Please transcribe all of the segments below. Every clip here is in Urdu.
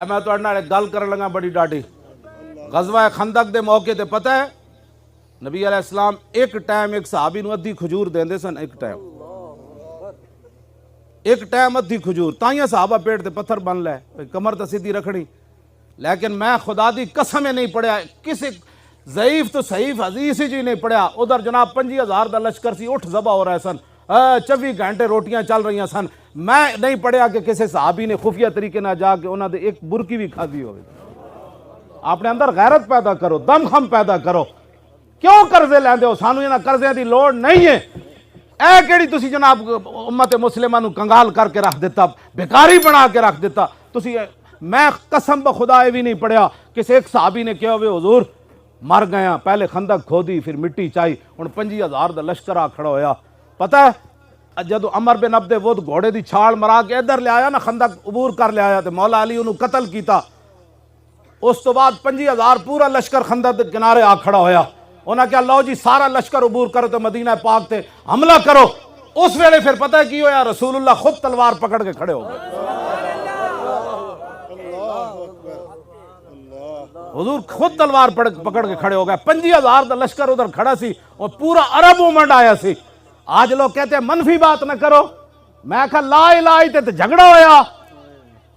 میں تہاڈے نال ایک گل کرن لگا بڑی ڈاڈی۔ غزوہ خندق دے موقع تے پتہ ہے نبی علیہ السلام ایک ٹائم ایک صحابی نو ادھی کھجور دیندے سن، ایک ٹائم ادھی کھجور، تائیاں صحابہ پیٹ تے پتھر بن لے، کمر تے سیدھی رکھنی۔ لیکن میں خدا دی قسم نہیں پڑھیا، کسی ضعیف تو صحیح حدیث ہی نہیں پڑھیا۔ ادھر جناب 50,000 دا لشکر سی، اٹھ ذبح ہو رہے سن، 24 گھنٹے روٹیاں چل رہی سن۔ میں نہیں پڑھیا کہ کسی صحابی نے خفیہ طریقے نہ جا کے انہاں دے ایک برکی بھی کھادی ہوئے۔ اپنے اندر غیرت پیدا کرو، دم خم پیدا کرو۔ کیوں قرضے لیندے ہو؟ سانو انہاں قرضے دی لوڑ نہیں ہے۔ اے کیڑی تسی جناب امت مسلمہ نو کنگال کر کے رکھ دیتا، بیکاری بنا کے رکھ دیتا تسی۔ میں قسم بخدا یہ بھی نہیں پڑھیا کسی ایک صحابی نے کہا ہوئے حضور مر گیا، پہلے خندق کھودی پھر مٹی چائی، ہن 50,000 دا لشکر آ کھڑا ہویا۔ پتہ ہے جدو عمر بن عبد ود گھوڑے دی چھال مرا کے ادھر لے آیا نا، خندق عبور کر لے آیا تے مولا علی انہوں قتل کیتا۔ اس تو بعد 50,000 پورا لشکر خندق دے کنارے آ کھڑا ہویا۔ انہاں کہا لو جی سارا لشکر عبور کرو تو مدینہ پاک تے حملہ کرو۔ اس ویلے پھر پتہ ہے کی ہویا؟ رسول اللہ خود تلوار پکڑ کے کھڑے ہو گئے۔ حضور خود تلوار پکڑ کے کھڑے ہو گئے۔ 50,000 دا لشکر ادھر کھڑا سی اور پورا عرب مومنٹ آیا سی۔ آج لوگ کہتے ہیں منفی بات نہ کرو، میں کہا لا الہ تے جھگڑا ہویا۔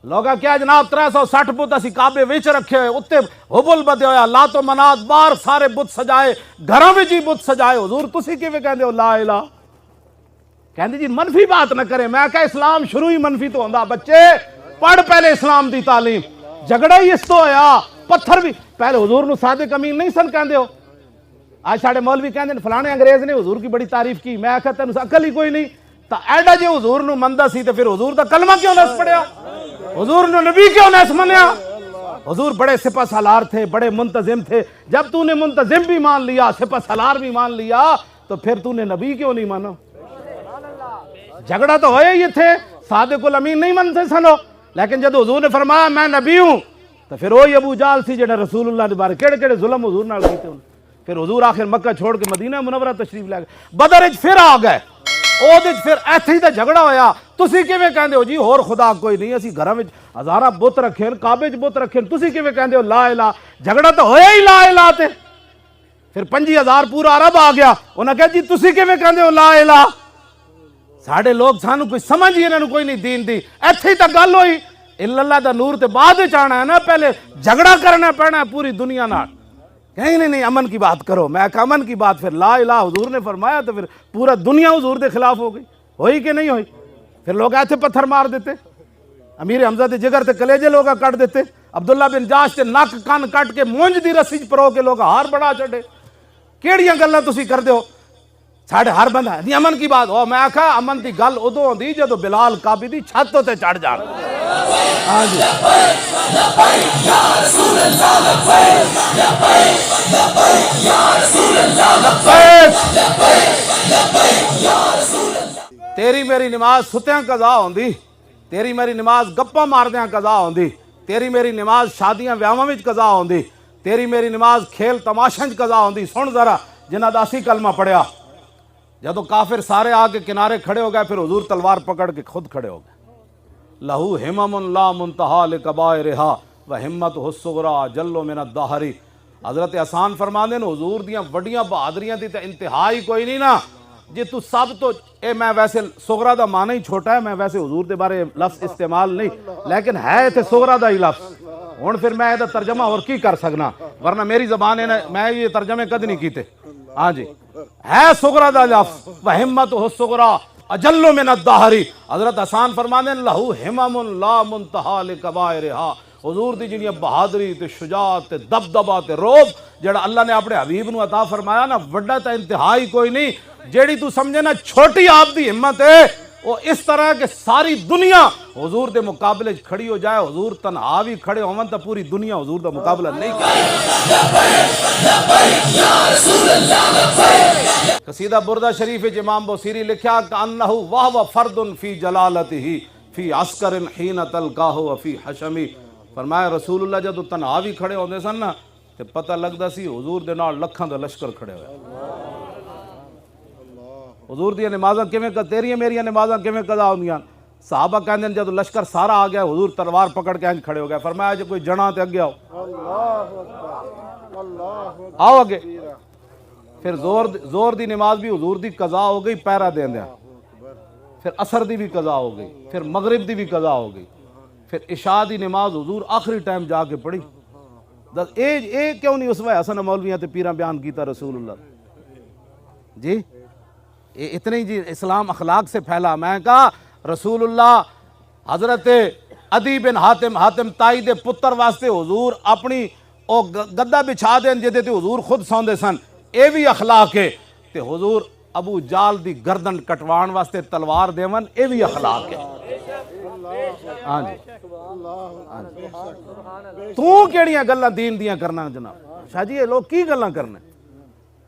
لوگا کیا جناب 360 بت اسی کعبے وچ رکھے ہوئے، اتے حبل بدے ہویا، لات و منات بار سارے بت سجائے، گھراں وچ ہی بت سجائے۔ حضور تسی کیویں کہندے ہو لا الہ؟ کہندے جی منفی بات نہ کرے۔ میں کہا اسلام شروع ہی منفی تو ہوندا، بچے پڑھ پہلے اسلام دی تعلیم۔ جھگڑا ہی اس تو ہویا، پتھر بھی پہلے حضور نو صادق امین نہیں سن کہندے ہو۔ آج ساڑھے مولوی کہندے فلانے انگریز نے حضور کی بڑی تعریف کی، میں کہا تینوں عقل ہی کوئی نہیں تا ایڈا جے حضور نو مندہ سی تے پھر حضور دا کلمہ کیوں نہ پڑھیا؟ حضور نو نبی کیوں نہ منیا؟ حضور بڑے سپہ سالار تھے، بڑے منتظم تھے۔ جب تو نے منتظم بھی مان لیا، سپہ سالار بھی مان لیا، تو پھر تو نے نبی کیوں نہیں مانا؟ جھگڑا تو ہوئے ہی تھے، صادق الامین نہیں منتے سنو۔ لیکن جب حضور نے فرمایا میں نبی ہوں، تو پھر وہی ابو جال سی جڑے رسول اللہ کے بارے کیڑے کیڑے ظلم حضور نال کیتے انہوں۔ پھر حضور آخر مکہ چھوڑ کے مدینہ منورہ تشریف لے گئے، بدر وچ پھر آ گئے، اودے وچ پھر ایتھے ہی تے جھگڑا ہویا۔ تسی کیویں کہندے ہو جی ہور خدا کوئی نہیں، اسی گھراں وچ ہزاراں بت رکھے، کعبے وچ بت رکھے، تسی کیویں کہندے ہو لا الہ؟ جھگڑا تو ہویا ہی لا الہ تے۔ پھر 50,000 پورا عرب آ گیا، انہاں کہا جی تسی کیویں کہندے ہو لا الہ؟ ساڈے لوگ سانو کوئی سمجھ ہی انہاں نوں کوئی نہیں دین دی۔ ایتھے ہی تے گل ہوئی، اللہ دا نور تے بعد وچ آنا ہے نا، پہلے جھگڑا کرنا پینا ہے پوری دنیا نال۔ کہیں نہیں امن کی بات کرو، میں کہا امن کی بات، پھر لا الہ حضور نے فرمایا تو پھر پورا دنیا حضور دے خلاف ہو گئی، ہوئی کہ نہیں ہوئی؟ پھر لوگ ایتھے پتھر مار دیتے، امیر حمزہ دے جگر تے کلیجے لوگا کٹ دیتے، عبداللہ بن جاش تے نک کان کٹ کے مونج دی رسی پرو کے لوگ ہار بڑا چڑھے۔ کیڑیاں گلاں تسی کردے ہو؟ ساڑھے ہر بندہ نہیں امن کی بات ہو۔ میں کہا امن دی گل ادو ہوندی جدو بلال کعبے دی چھت تے چڑھ جان۔ ہاں جی تیری میری نماز ستیاں قضا ہوندی، تیری میری نماز گپاں ماردیاں قضا ہوندی، تیری میری نماز شادیاں ویاواں وچ قضا ہوندی، تیری میری نماز کھیل تماشاں وچ قضا ہوندی۔ سن ذرا جنہاں دا اسی کلمہ پڑھیا، جدو کافر سارے آ کے کنارے کھڑے ہو گئے، پھر حضور تلوار پکڑ کے خود کھڑے ہو گئے۔ لہو ہمم لا منتہا لکبائرہا وہمتہ الصغریٰ جل من الدہر۔ حضرت حسان فرما دے حضور دیاں وڈیاں بہادریاں دی تے انتہا ہی کوئی نہیں نا جی تو سب تو اے میں ویسے صغریٰ دا معنی ہی چھوٹا ہے، میں ویسے حضور دے بارے لفظ استعمال نہیں، لیکن ہے تے صغریٰ دا ہی لفظ۔ ہن پھر میں یہ ترجمہ اور کی کر سکنا، ورنہ میری زبان ہے میں یہ ترجمے کد نہیں کیتے۔ ہاں جی ہے صغریٰ دا لفظ، وہمتہ الصغریٰ اجل من الدہر۔ حضرت حسان فرمانے لہو ہمم لا منتہا لکبائرہا۔ حضور دی جنیاں بہادری تے شجاعت تے دبدبہ تے روب جڑا اللہ نے اپنے حبیب نو عطا فرمایا نا، وڈا تے انتہائی کوئی نہیں۔ جیڑی تو سمجھے نا چھوٹی آپ دی ہمت ہے، وہ اس طرح کہ ساری دنیا حضور دے مقابلے کھڑی ہو جائے، حضور تنہا بھی کھڑے ہون تو پوری دنیا حضور دا مقابلہ نہیں کرے۔ قصیدہ بردہ شریف امام بوسیری لکھا کہ انہ وہو فرد فی جلالتہ فی عسکر حین تلقاہ وفی حشمی۔ فرمایا رسول اللہ جدو تنہا بھی کھڑے ہوندے سن نا تے پتہ لگدا سی حضور دے نال لکھاں دا لشکر کھڑے ہوئے۔ حضور دیاں نمازاں کیویں تیریاں میریاں نمازاں کیویں قضا ہوندیاں؟ صحابہ کہندے جب لشکر سارا آ گیا حضور تلوار پکڑ کے کھڑے ہو گئے، فرمایا جو کوئی جنا تے اگے آؤ، آؤ اگے۔ پھر زور دی نماز بھی حضور دی قضا ہو گئی پیرا دیندیاں، پھر عصر دی بھی قضا ہو گئی، پھر مغرب دی بھی قضا ہو گئی، پھر عشاء دی نماز حضور آخری ٹائم جا کے پڑھی۔ اے کیوں نہیں اسوہ حسن مولویاں تے پیراں بیان کیتا رسول اللہ جی؟ اتنے جی اسلام اخلاق سے پھیلا۔ میں کہا رسول اللہ حضرت عدی بن حاتم تائی دے پتر واسطے حضور اپنی او گدہ بچھا دین جدے تے حضور خود سوندے سن، اے بھی اخلاق ہے۔ تے حضور ابو جال دی گردن کٹوان واسطے تلوار دیون، اے بھی اخلاق ہے۔ ہاں جی، تو کیڑیاں گلاں دین دیاں کرنا جناب؟ شاہ جی یہ لوگ کی گلاں کرنے؟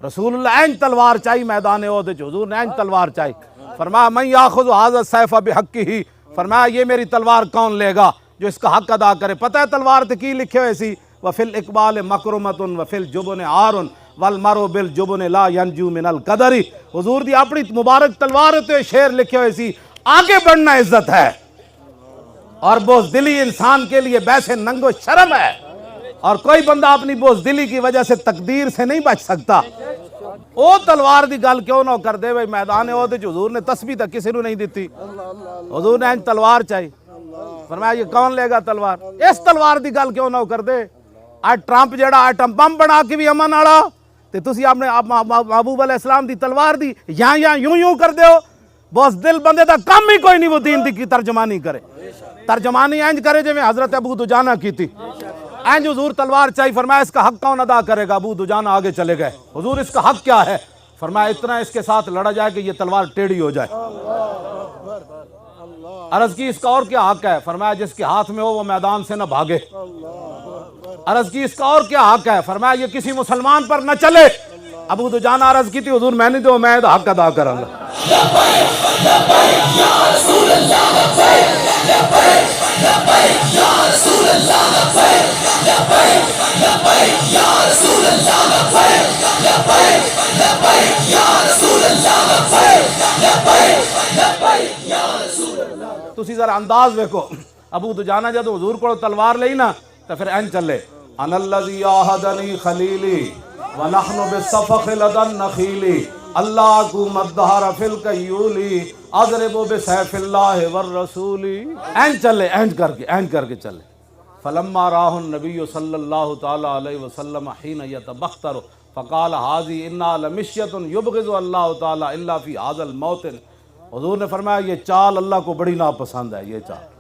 رسول اللہ این تلوار چاہی میدان عہد وچ، حضور نے این تلوار چاہی۔ فرمایا من یاخذ ھذا السیف بحقہ، فرمایا یہ میری تلوار کون لے گا جو اس کا حق ادا کرے۔ پتہ ہے تلوار تے کی لکھے ہوئے سی؟ وفی الاقبال مکرمۃ وفی الجبن عار والمرء بالجبن لا ینجو من القدر۔ حضور دی اپنی مبارک تلوار تے شعر لکھے ہوئے سی، آگے بڑھنا عزت ہے اور بزدلی انسان کے لیے بیسے ننگ و شرم ہے، اور کوئی بندہ اپنی بزدلی کی وجہ سے تقدیر سے نہیں بچ سکتا۔ او تلوار دی گل کیوں نہ کر دے بھائی؟ میدان عہد وچ حضور نے تسبیح تک کسی نو نہیں دیتی، حضور نے تلوار چاہی۔ فرمایا یہ کون لے گا تلوار؟ اس تلوار دی گل کیوں نہ کر دے؟ آج ٹرمپ جڑا ایٹم بم بنا کے بھی امن والا، تے تسی اپنے محبوب علیہ السلام دی تلوار دی یہاں یوں کر دیو۔ بس دل بندے دا کم ہی کوئی نہیں وہ دین دی کی ترجمانی کرے، ترجمانی اینج کرے جو میں حضرت ابو دجانہ کی تھی۔ اینج حضور تلوار چاہی، فرمایا اس کا حق کون ادا کرے گا؟ ابو دجانہ آگے چلے گئے، حضور اس کا حق کیا ہے؟ فرمایا اتنا اس کے ساتھ لڑا جائے کہ یہ تلوار ٹیڑھی ہو جائے۔ عرض کی اس کا اور کیا حق ہے؟ فرمایا جس کے ہاتھ میں ہو وہ میدان سے نہ بھاگے۔ عرض کی اس کا اور کیا حق ہے؟ فرمایا یہ کسی مسلمان پر نہ چلے۔ ابو دجانہ عرض کی تھی حضور میں نہیں دو، میں حق ادا کروں گا۔ تسی ذرا انداز دیکھو، ابو دجانہ جب حضور کو تلوار لئی نا تو پھر این چلے، انا الذی عاہدنی خلیلی ونحن بالصفق لدى النخیل اللہ کو مدہر فی الکیولی اضرب بسیف اللہ والرسول۔ این چلے، این کر کے چلے۔ فلما راہ النبی صلی اللہ تعالی علیہ وسلم حین یتبختر فقال حاذی انا لمشیۃ یبغض اللہ تعالی الا فی ھذا الموطن۔ حضور نے فرمایا یہ چال اللہ کو بڑی ناپسند ہے، یہ چال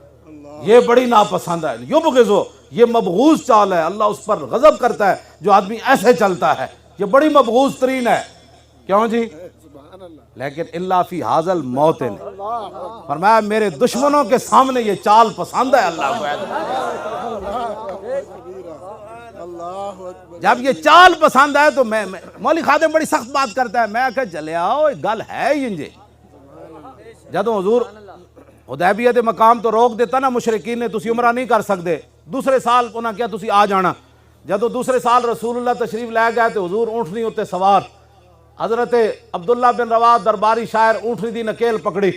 یہ بڑی ناپسند ہے، یبغضو یہ مبغوض چال ہے، اللہ اس پر غضب کرتا ہے جو آدمی ایسے چلتا ہے، یہ بڑی مبغوض ترین ہے۔ کیوں جی؟ لیکن اللہ فی ھذا الموطن، فرمایا میرے دشمنوں کے سامنے یہ چال پسند ہے اللہ کو۔ جب یہ چال پسند ہے تو میں مولوی خادم بڑی سخت بات کرتا ہے، میں کہ چلے آؤ گل ہے ہی۔ جدوں حضور حدیبیہ دے مقام تو روک دیتا نا مشرکین نے، تسی عمرہ نہیں کر سکتے، دوسرے سال انہاں کیا تسی آ جانا۔ جدوں دوسرے سال رسول اللہ تشریف لے گئے تو حضور اونٹنی اتے سوار، حضرت عبداللہ بن رواح درباری شاعر اونٹنی دی نکیل پکڑی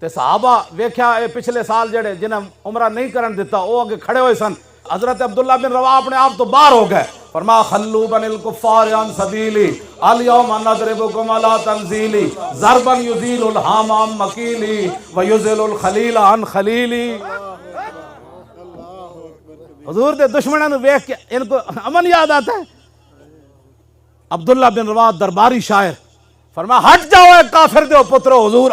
تے صحابہ ویکھیا اے پچھلے سال جڑے جنہاں عمرہ نہیں کرن دیتا او اگے کھڑے ہوئے سن۔ حضرت عبداللہ بن رواح اپنے آپ تو باہر ہو گئے، فرمایا خلو بن الکفار عن سبیلی الیوم نضربکم علی تنزیلی ضربا یزیل الہام عن مکیلی ویزل الخلیل عن خلیلی۔ حضور دے دشمنوں نے ویکھ کے ان کو امن یاد آتا ہے۔ عبداللہ بن رواح درباری شاعر فرمایا ہٹ جاؤ اے کافر دے پترو، حضور